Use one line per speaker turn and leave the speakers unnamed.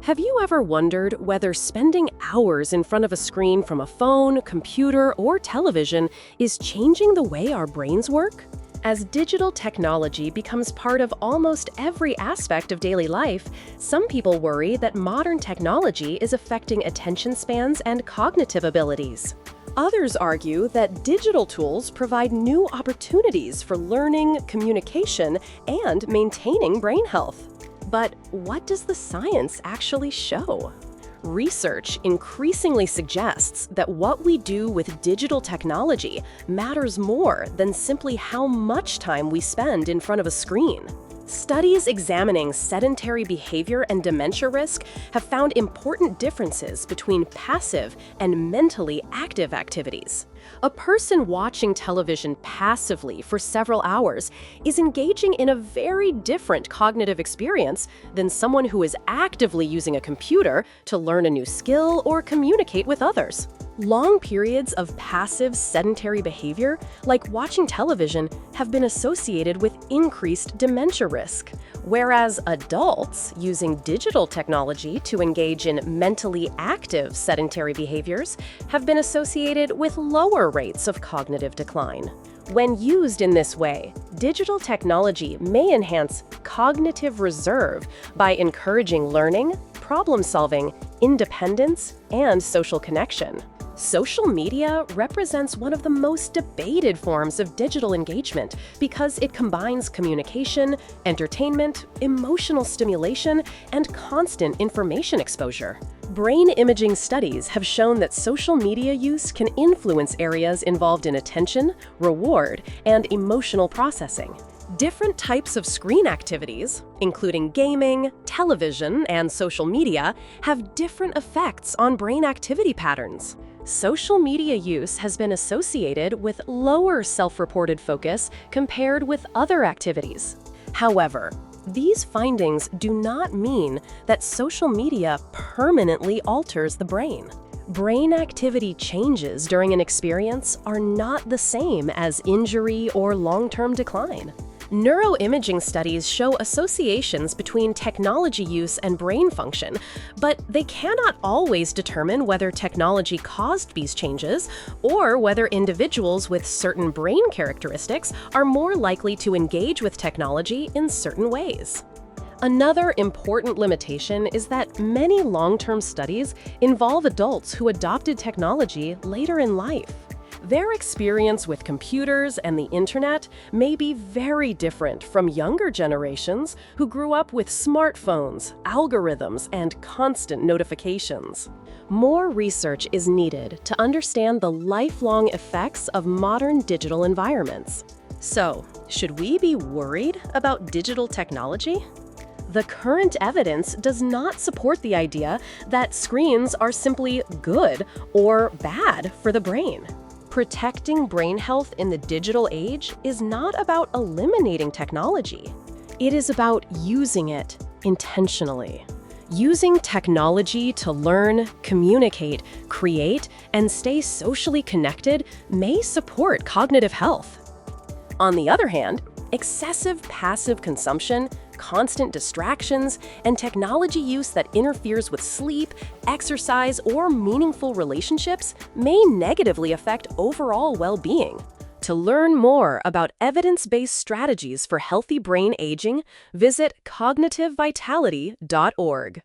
Have you ever wondered whether spending hours in front of a screen from a phone, computer, or television is changing the way our brains work? As digital technology becomes part of almost every aspect of daily life, some people worry that modern technology is affecting attention spans and cognitive abilities. Others argue that digital tools provide new opportunities for learning, communication, and maintaining brain health. But what does the science actually show? Research increasingly suggests that what we do with digital technology matters more than simply how much time we spend in front of a screen. Studies examining sedentary behavior and dementia risk have found important differences between passive and mentally active activities. A person watching television passively for several hours is engaging in a very different cognitive experience than someone who is actively using a computer to learn a new skill or communicate with others. Long periods of passive sedentary behavior, like watching television, have been associated with increased dementia risk, whereas adults using digital technology to engage in mentally active sedentary behaviors have been associated with lower rates of cognitive decline. When used in this way, digital technology may enhance cognitive reserve by encouraging learning, problem-solving, independence, and social connection. Social media represents one of the most debated forms of digital engagement because it combines communication, entertainment, emotional stimulation, and constant information exposure. Brain imaging studies have shown that social media use can influence areas involved in attention, reward, and emotional processing. Different types of screen activities, including gaming, television, and social media, have different effects on brain activity patterns. Social media use has been associated with lower self-reported focus compared with other activities. However, these findings do not mean that social media permanently alters the brain. Brain activity changes during an experience are not the same as injury or long-term decline. Neuroimaging studies show associations between technology use and brain function, but they cannot always determine whether technology caused these changes or whether individuals with certain brain characteristics are more likely to engage with technology in certain ways. Another important limitation is that many long-term studies involve adults who adopted technology later in life. Their experience with computers and the internet may be very different from younger generations who grew up with smartphones, algorithms, and constant notifications. More research is needed to understand the lifelong effects of modern digital environments. So, should we be worried about digital technology? The current evidence does not support the idea that screens are simply good or bad for the brain. Protecting brain health in the digital age is not about eliminating technology. It is about using it intentionally. Using technology to learn, communicate, create, and stay socially connected may support cognitive health. On the other hand, excessive passive consumption, constant distractions, and technology use that interferes with sleep, exercise, or meaningful relationships may negatively affect overall well-being. To learn more about evidence-based strategies for healthy brain aging, visit cognitivevitality.org.